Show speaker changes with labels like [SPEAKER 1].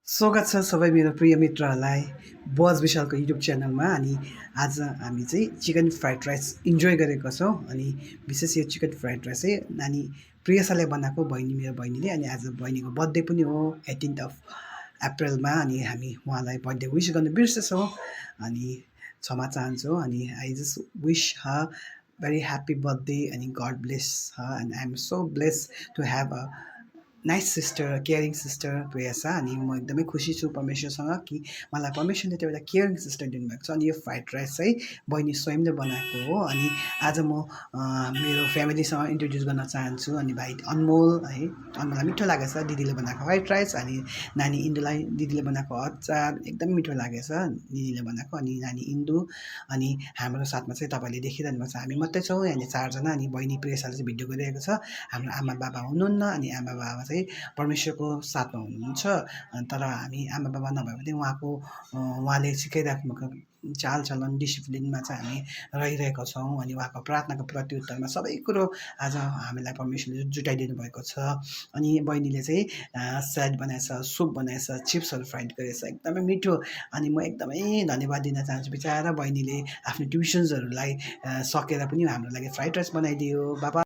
[SPEAKER 1] स्वागत छ सबै मेरो प्रिय मित्रहरूलाई बज विशालको युट्युब च्यानलमा। अनि आज हामी चाहिँ चिकन फ्राइड राइस इन्जोय गरेको छौँ। अनि विशेष यो चिकन फ्राइड राइस चाहिँ नानी प्रियसाले बनाएको, मेरो बहिनीले। अनि आज बहिनीको बर्थडे पनि हो 18th अफ अप्रिलमा। अनि हामी उहाँलाई बर्थडे विस गर्न बिर्सेछौँ, अनि क्षमा चाहन्छु। अनि I just wish her very happy birthday अनि God bless her. And I am so bless to have a nice sister, caring sister Priyasa. अनि म एकदमै खुसी छु परमेश्वरसँग कि मलाई परमेश्वरले त्यो एउटा केयरिङ सिस्टर दिनुभएको छ। अनि यो फ्राइड राइस चाहिँ बहिनी स्वयंले बनाएको हो। अनि आज म मेरो फ्यामिलीसँग इन्ट्रोड्युस गर्न चाहन्छु। अनि भाइ अनमोल है, अनमोललाई मिठो लागेछ दिदीले बनाएको फ्राइड राइस। अनि नानी इन्दुलाई दिदीले बनाएको अचार एकदम मिठो लागेछ दिदीले बनाएको। अनि नानी इन्दु, अनि हाम्रो साथमा चाहिँ तपाईँले देखिरहनु भएको छ हामी मात्रै छौँ यहाँनिर चारजना। अनि बहिनी प्रियसाले चाहिँ भिडियो गरिरहेको छ। हाम्रो आमा बाबा हुनुहुन्न, अनि आमा बाबा चाहिँ परमेश्वरको साथमा हुनुहुन्छ। तर हामी आमा बाबा नभए पनि उहाँले सिकाइराख्नु भएको चालचलन डिसिप्लिनमा चाहिँ हामी रहिरहेका छौँ। अनि उहाँको प्रार्थनाको प्रत्युत्तरमा सबै कुरो आज हामीलाई परमेश्वरले जुटाइदिनु भएको छ। अनि बहिनीले चाहिँ स्यालेड बनाएछ, सुप बनाएछ, चिप्सहरू फ्राइड गरेछ एकदमै मिठो। अनि म एकदमै धन्यवाद दिन चाहन्छु बिचरा बहिनीले आफ्नो ट्युसन्सहरूलाई सकेर पनि हाम्रो लागि फ्राइड राइस बनाइदियो। बाबा